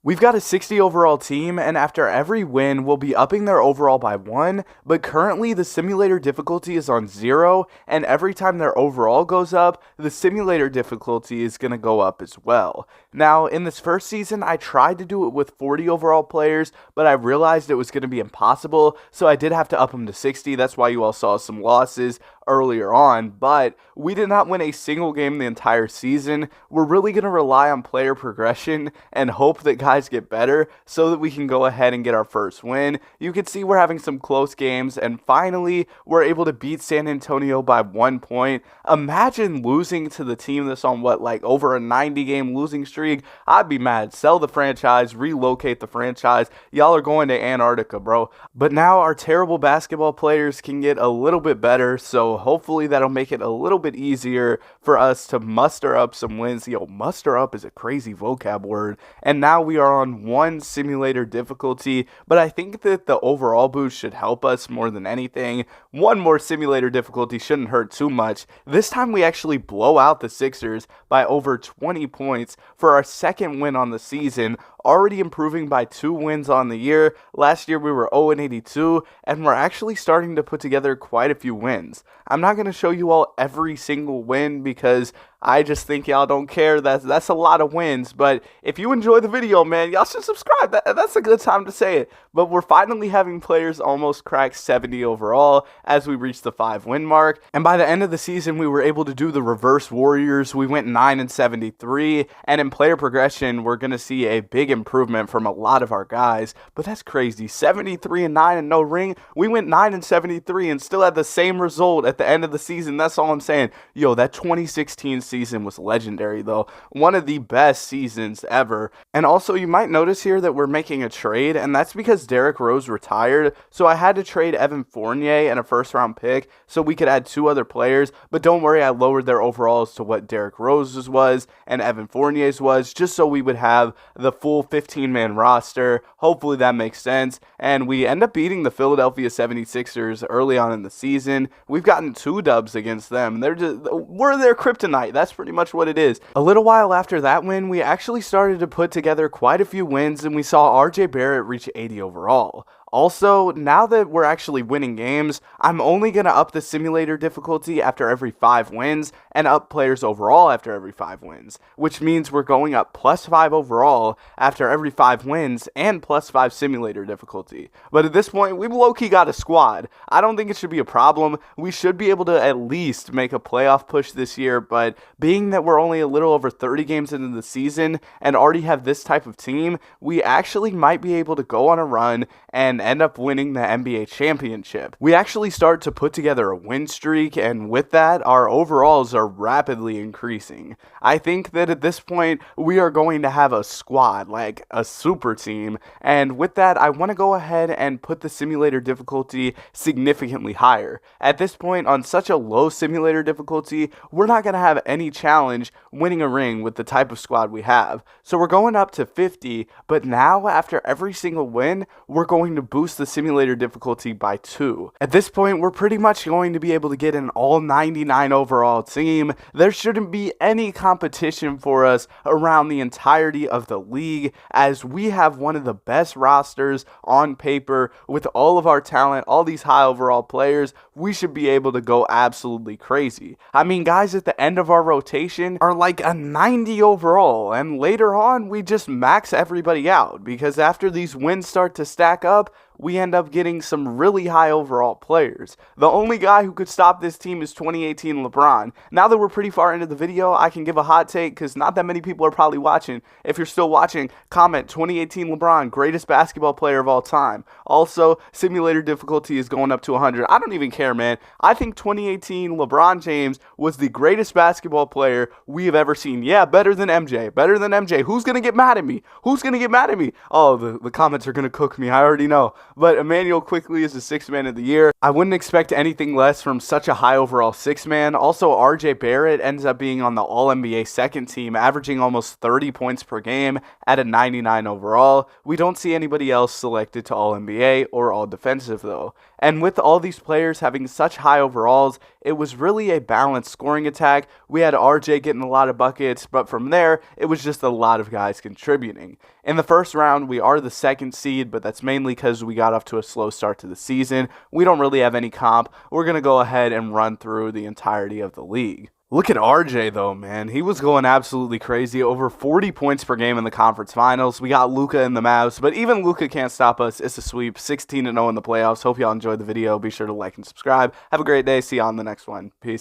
We've got a 60 overall team, and after every win, we'll be upping their overall by 1, but currently the simulator difficulty is on 0, and every time their overall goes up, the simulator difficulty is going to go up as well. Now, in this first season, I tried to do it with 40 overall players, but I realized it was going to be impossible, so I did have to up them to 60. That's why you all saw some losses earlier on, but we did not win a single game the entire season. We're really going to rely on player progression and hope that guys get better so that we can go ahead and get our first win. You can see we're having some close games, and finally we're able to beat San Antonio by 1 point. Imagine losing to the team that's on over a 90 game losing streak. I'd be mad. Sell the franchise, relocate the franchise. Y'all are going to Antarctica, bro. But now our terrible basketball players can get a little bit better, so hopefully that'll make it a little bit easier for us to muster up some wins. Yo, muster up is a crazy vocab word. And now we are on 1 simulator difficulty, but I think that the overall boost should help us more than anything. 1 more simulator difficulty shouldn't hurt too much. This time we actually blow out the Sixers by over 20 points for our second win on the season, already improving by 2 wins on the year. Last year we were 0-82, and we're actually starting to put together quite a few wins. I'm not going to show you all every single win because I just think y'all don't care. That's a lot of wins, but if you enjoy the video, man, y'all should subscribe. That's a good time to say it. But we're finally having players almost crack 70 overall as we reach the 5-win mark. And by the end of the season, we were able to do the reverse Warriors. We went 9-73, and in player progression, we're going to see a big improvement from a lot of our guys. But that's crazy. 73-9 and no ring. We went 9-73 and still had the same result at the end of the season. That's all I'm saying. Yo, that 2016 season was legendary though. One of the best seasons ever. And also you might notice here that we're making a trade, and that's because Derrick Rose retired, so I had to trade Evan Fournier and a first round pick so we could add 2 other players. But don't worry, I lowered their overalls to what Derrick Rose's was and Evan Fournier's was, just so we would have the full 15-man roster. Hopefully that makes sense. And we end up beating the Philadelphia 76ers early on in the season. We've gotten 2 dubs against them. We're their kryptonite. That's pretty much what it is. A little while after that win, we actually started to put together quite a few wins, and we saw RJ Barrett reach 80 overall. Also, now that we're actually winning games, I'm only going to up the simulator difficulty after every 5 wins and up players overall after every 5 wins, which means we're going up +5 overall after every 5 wins and +5 simulator difficulty. But at this point, we've low-key got a squad. I don't think it should be a problem. We should be able to at least make a playoff push this year, but being that we're only a little over 30 games into the season and already have this type of team, we actually might be able to go on a run and end up winning the NBA championship. We actually start to put together a win streak, and with that, our overalls are rapidly increasing. I think that at this point, we are going to have a squad, like a super team, and with that, I want to go ahead and put the simulator difficulty significantly higher. At this point, on such a low simulator difficulty, we're not going to have any challenge winning a ring with the type of squad we have. So we're going up to 50, but now, after every single win, we're going to boost the simulator difficulty by 2. At this point, we're pretty much going to be able to get an all 99 overall team. There shouldn't be any competition for us around the entirety of the league, as we have one of the best rosters on paper with all of our talent, all these high overall players. We should be able to go absolutely crazy. I mean, guys at the end of our rotation are like a 90 overall, and later on we just max everybody out, because after these wins start to stack up, we end up getting some really high overall players. The only guy who could stop this team is 2018 LeBron. Now that we're pretty far into the video, I can give a hot take because not that many people are probably watching. If you're still watching, comment 2018 LeBron, greatest basketball player of all time. Also, simulator difficulty is going up to 100. I don't even care, man. I think 2018 LeBron James was the greatest basketball player we have ever seen. Yeah, better than MJ. Better than MJ. Who's going to get mad at me? Who's going to get mad at me? Oh, the comments are going to cook me. I already know. But Immanuel Quickley is the 6th man of the year. I wouldn't expect anything less from such a high overall 6th man. Also, RJ Barrett ends up being on the All-NBA second team, averaging almost 30 points per game at a 99 overall. We don't see anybody else selected to All-NBA or All-Defensive though. And with all these players having such high overalls, it was really a balanced scoring attack. We had RJ getting a lot of buckets, but from there, it was just a lot of guys contributing. In the first round, we are the second seed, but that's mainly because we got off to a slow start to the season. We don't really have any comp. We're going to go ahead and run through the entirety of the league. Look at RJ, though, man. He was going absolutely crazy. Over 40 points per game in the conference finals. We got Luka in the Mavs, but even Luka can't stop us. It's a sweep. 16-0 in the playoffs. Hope y'all enjoyed the video. Be sure to like and subscribe. Have a great day. See you on the next one. Peace.